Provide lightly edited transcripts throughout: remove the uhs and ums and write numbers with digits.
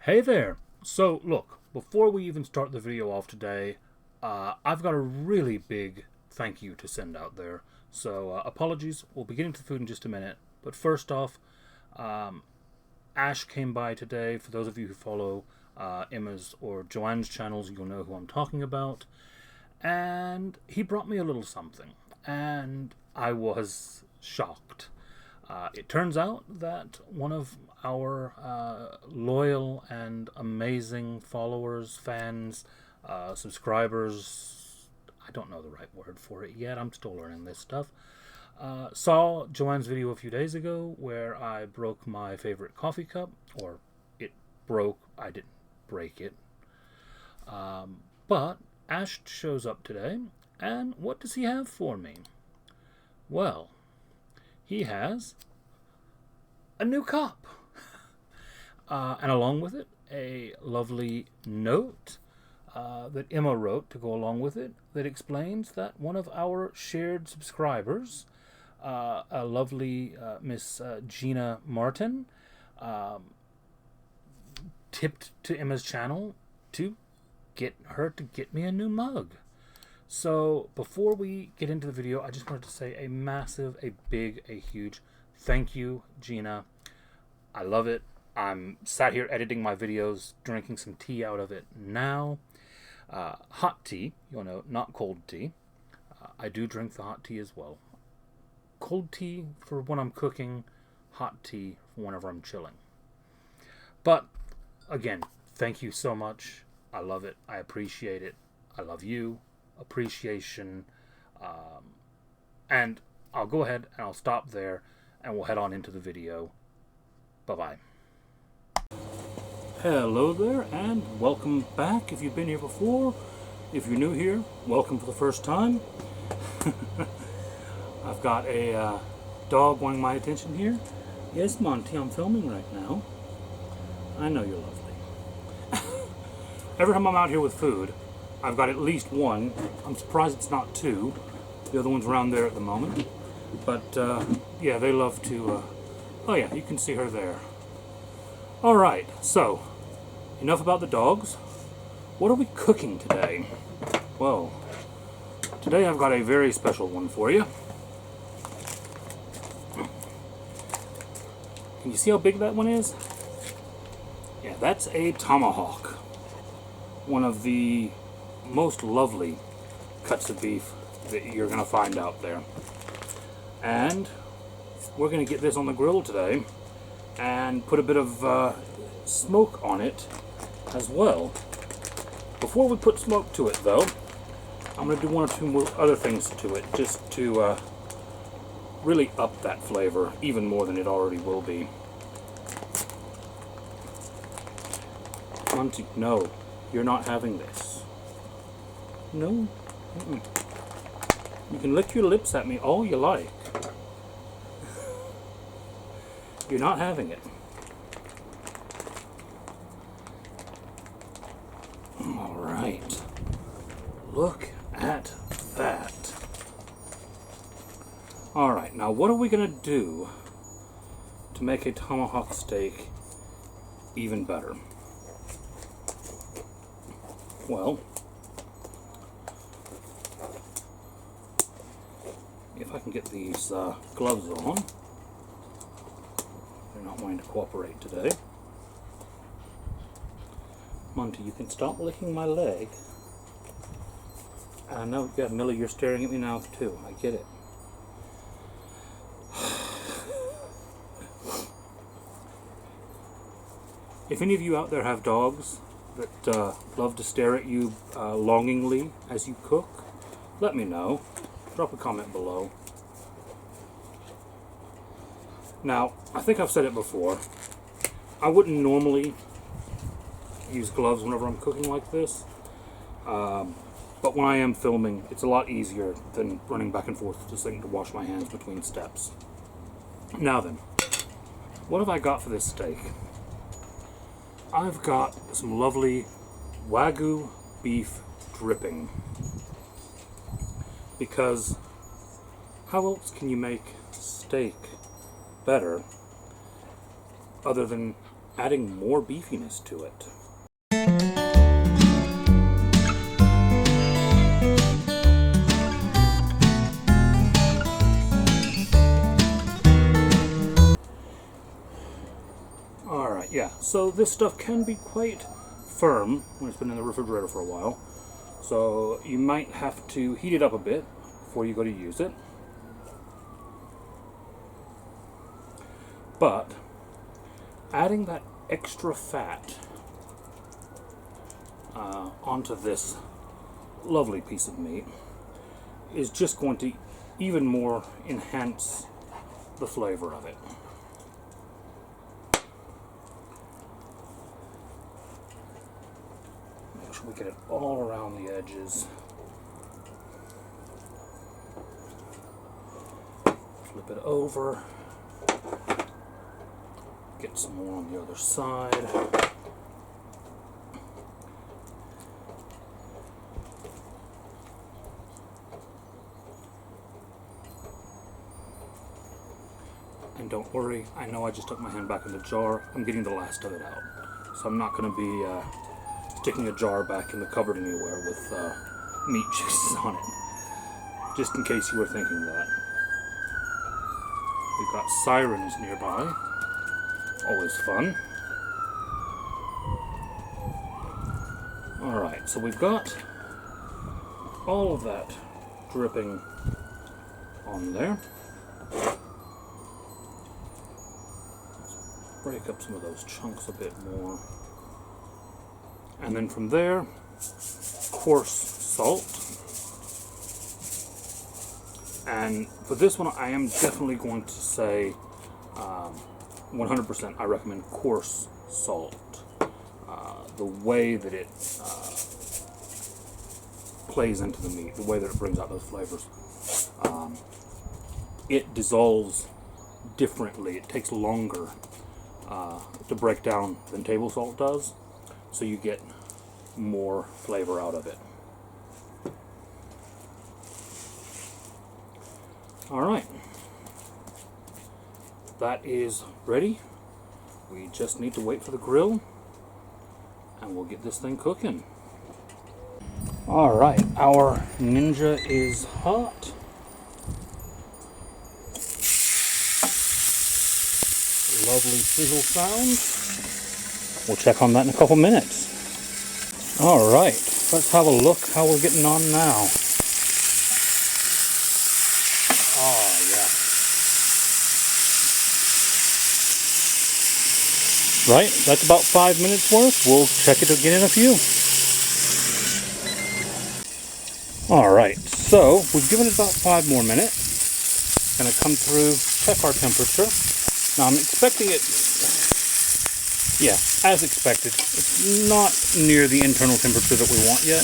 Hey there! So, look, before we even start the video off today, I've got a really big thank you to send out there. So, apologies, we'll be getting to the food in just a minute. But first off, Ash came by today. For those of you who follow Emma's or Joanne's channels, you'll know who I'm talking about. And he brought me a little something. And I was shocked. It turns out that one of our loyal and amazing followers, fans, subscribers, I don't know the right word for it yet, I'm still learning this stuff, saw Joanne's video a few days ago where I broke my favorite coffee cup, or it broke, I didn't break it. But Ash shows up today, and what does he have for me? Well, he has a new cup. And along with it, a lovely note that Emma wrote to go along with it that explains that one of our shared subscribers, a lovely Miss Gina Martin, tipped to Emma's channel to get her to get me a new mug. So before we get into the video, I just wanted to say a massive, a big, a huge thank you, Gina. I love it. I'm sat here editing my videos, drinking some tea out of it now. Hot tea, you'll know, not cold tea. I do drink the hot tea as well. Cold tea for when I'm cooking, hot tea for whenever I'm chilling. But, again, thank you so much. I love it. I appreciate it. I love you. Appreciation. And I'll go ahead and I'll stop there and we'll head on into the video. Bye-bye. Hello there, and welcome back if you've been here before. If you're new here, welcome for the first time. I've got a dog wanting my attention here. Yes, Monty, I'm filming right now. I know you're lovely. Every time I'm out here with food, I've got at least one. I'm surprised it's not two. The other one's around there at the moment. But, yeah, they love to... oh yeah, you can see her there. Alright, so, enough about the dogs. What are we cooking today? Well, today I've got a very special one for you. Can you see how big that one is? Yeah, that's a tomahawk. One of the most lovely cuts of beef that you're going to find out there. And we're going to get this on the grill today and put a bit of smoke on it as well. Before we put smoke to it though, I'm going to do one or two more other things to it just to really up that flavor even more than it already will be. Monty, no, you're not having this. No? Mm-mm. You can lick your lips at me all you like. You're not having it. Alright. Look at that. Alright, now what are we going to do to make a tomahawk steak even better? Well, if I can get these gloves on. They're not wanting to cooperate today. Monty, you can stop licking my leg. I know, yeah, Millie, you're staring at me now too. I get it. If any of you out there have dogs that love to stare at you longingly as you cook, let me know. Drop a comment below. Now, I think I've said it before, I wouldn't normally use gloves whenever I'm cooking like this, but when I am filming, it's a lot easier than running back and forth to the sink to wash my hands between steps. Now then, what have I got for this steak? I've got some lovely Wagyu beef dripping, because how else can you make steak better other than adding more beefiness to it. Alright, yeah, so this stuff can be quite firm when it's been in the refrigerator for a while. So you might have to heat it up a bit before you go to use it. But adding that extra fat onto this lovely piece of meat is just going to even more enhance the flavor of it. Make sure we get it all around the edges. Flip it over. Get some more on the other side. And don't worry, I know I just took my hand back in the jar. I'm getting the last of it out. So I'm not going to be sticking a jar back in the cupboard anywhere with meat juices on it. Just in case you were thinking that. We've got sirens nearby. Always fun. Alright, so we've got all of that dripping on there. Let's break up some of those chunks a bit more. And then from there, coarse salt. And for this one, I am definitely going to say 100% I recommend coarse salt. The way that it plays into the meat, the way that it brings out those flavors. It dissolves differently. It takes longer to break down than table salt does, so you get more flavor out of it. Alright. That is ready. We just need to wait for the grill and we'll get this thing cooking. Alright, our Ninja is hot. Lovely sizzle sound. We'll check on that in a couple minutes. Alright, let's have a look how we're getting on now. Oh yeah. Right, that's about 5 minutes worth. We'll check it again in a few. Alright, so we've given it about 5 more minutes. Gonna come through, check our temperature. Now I'm expecting it, yeah, as expected. It's not near the internal temperature that we want yet.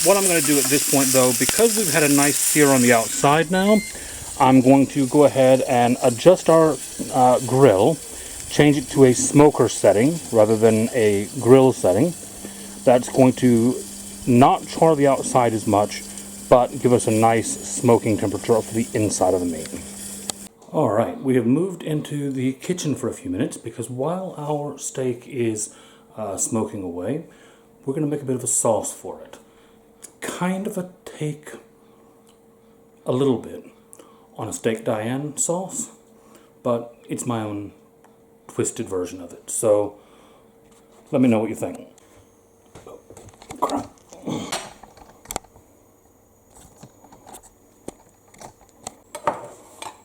What I'm going to do at this point though, because we've had a nice sear on the outside now, I'm going to go ahead and adjust our grill, change it to a smoker setting rather than a grill setting. That's going to not char the outside as much, but give us a nice smoking temperature for the inside of the meat. Alright, we have moved into the kitchen for a few minutes because while our steak is smoking away, we're going to make a bit of a sauce for it. Kind of a take a little bit on a steak Diane sauce, but it's my own twisted version of it. So let me know what you think. Oh, crap.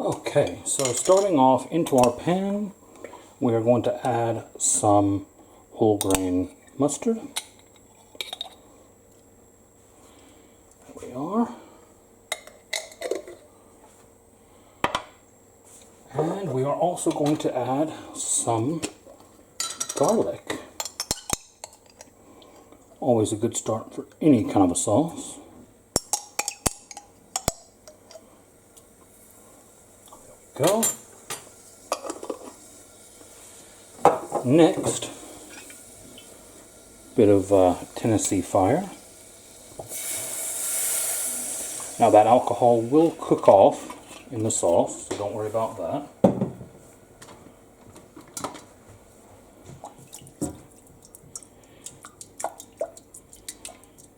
Okay, so starting off into our pan, we are going to add some whole grain mustard. There we are. And we are also going to add some garlic. Always a good start for any kind of a sauce. Go. Next, bit of Tennessee Fire. Now that alcohol will cook off in the sauce, so don't worry about that.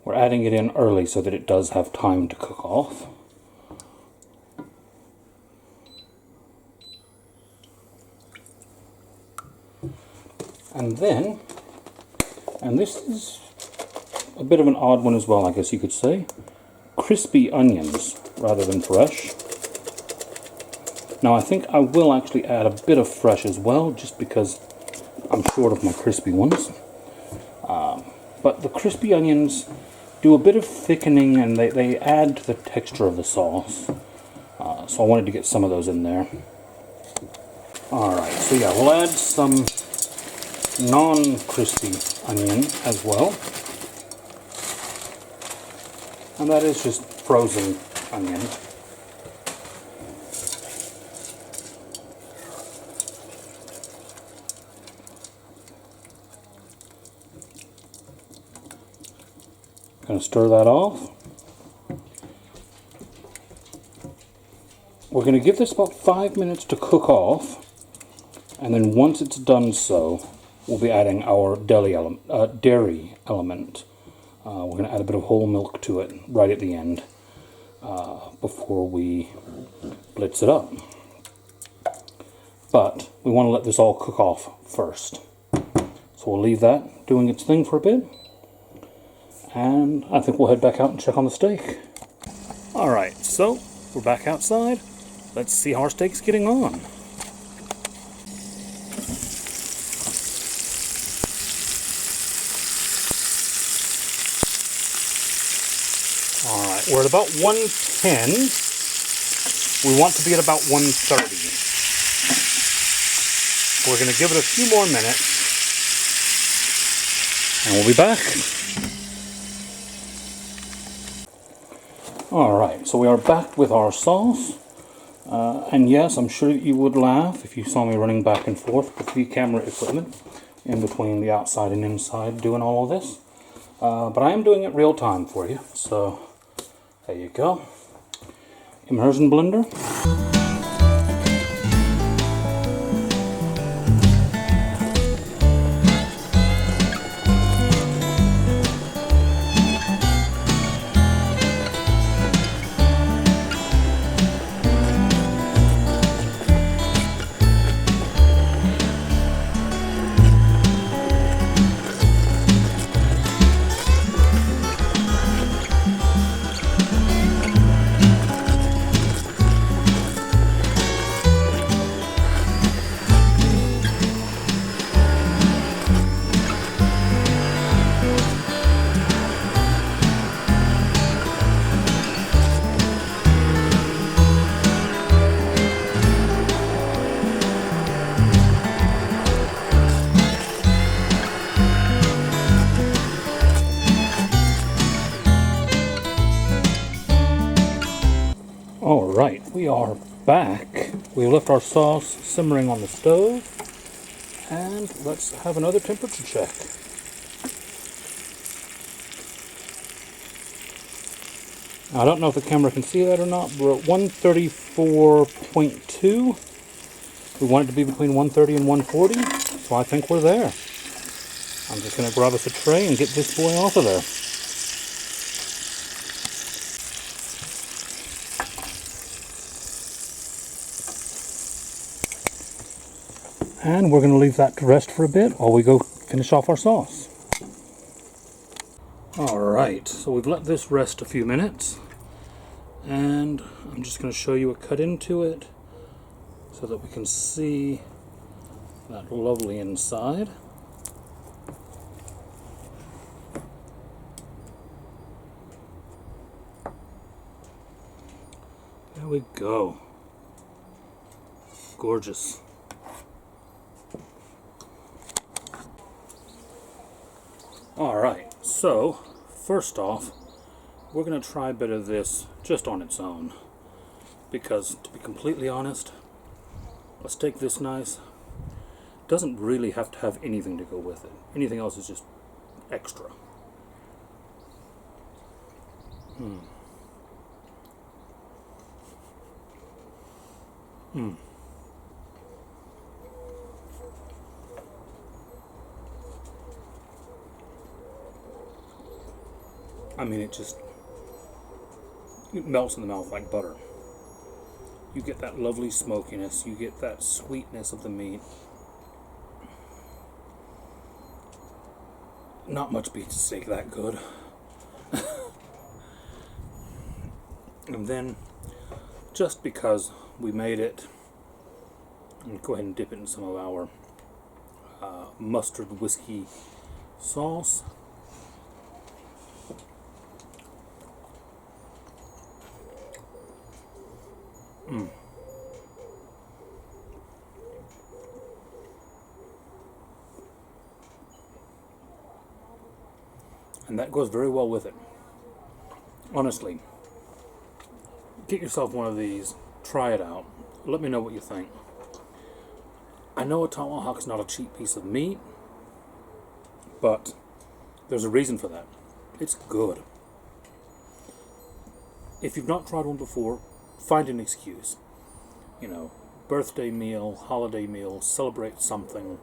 We're adding it in early so that it does have time to cook off. And then, and this is a bit of an odd one as well, I guess you could say, crispy onions rather than fresh. Now I think I will actually add a bit of fresh as well, just because I'm short of my crispy ones. But the crispy onions do a bit of thickening, and they add to the texture of the sauce. So I wanted to get some of those in there. Alright, so yeah, we'll add some non-crispy onion as well. And that is just frozen onion. Going to stir that off. We're going to give this about 5 minutes to cook off, and then once it's done so, we'll be adding our dairy element. We're going to add a bit of whole milk to it right at the end before we blitz it up. But we want to let this all cook off first. So we'll leave that doing its thing for a bit. And I think we'll head back out and check on the steak. Alright, so we're back outside. Let's see how our steak's getting on. Alright, we're at about 110. We want to be at about 130. We're going to give it a few more minutes. And we'll be back. Alright, so we are back with our sauce. And yes, I'm sure you would laugh if you saw me running back and forth with the camera equipment in between the outside and inside doing all of this. But I am doing it real time for you, so there you go. Immersion blender. Alright, we are back. We left our sauce simmering on the stove, and let's have another temperature check. Now, I don't know if the camera can see that or not, but we're at 134.2. We want it to be between 130 and 140, so I think we're there. I'm just going to grab us a tray and get this boy off of there. And we're going to leave that to rest for a bit while we go finish off our sauce. Alright, so we've let this rest a few minutes. And I'm just going to show you a cut into it so that we can see that lovely inside. There we go. Gorgeous. Alright, so first off, we're going to try a bit of this just on its own. Because, to be completely honest, a steak this nice doesn't really have to have anything to go with it. Anything else is just extra. I mean, it melts in the mouth like butter. You get that lovely smokiness, you get that sweetness of the meat. Not much beef steak that good. And then, just because we made it, I'm going to go ahead and dip it in some of our mustard whiskey sauce. And that goes very well with it. Honestly, get yourself one of these, try it out, let me know what you think. I know a tomahawk's not a cheap piece of meat, but there's a reason for that. It's good. If you've not tried one before, find an excuse. You know, birthday meal, holiday meal, celebrate something.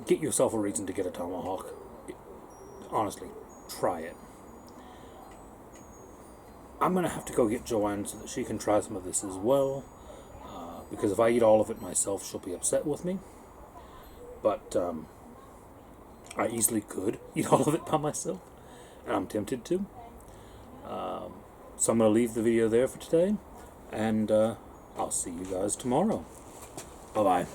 Get yourself a reason to get a tomahawk. Honestly, try it. I'm going to have to go get Joanne so that she can try some of this as well. Because if I eat all of it myself, she'll be upset with me. But I easily could eat all of it by myself. And I'm tempted to. So I'm going to leave the video there for today. And I'll see you guys tomorrow. Bye-bye.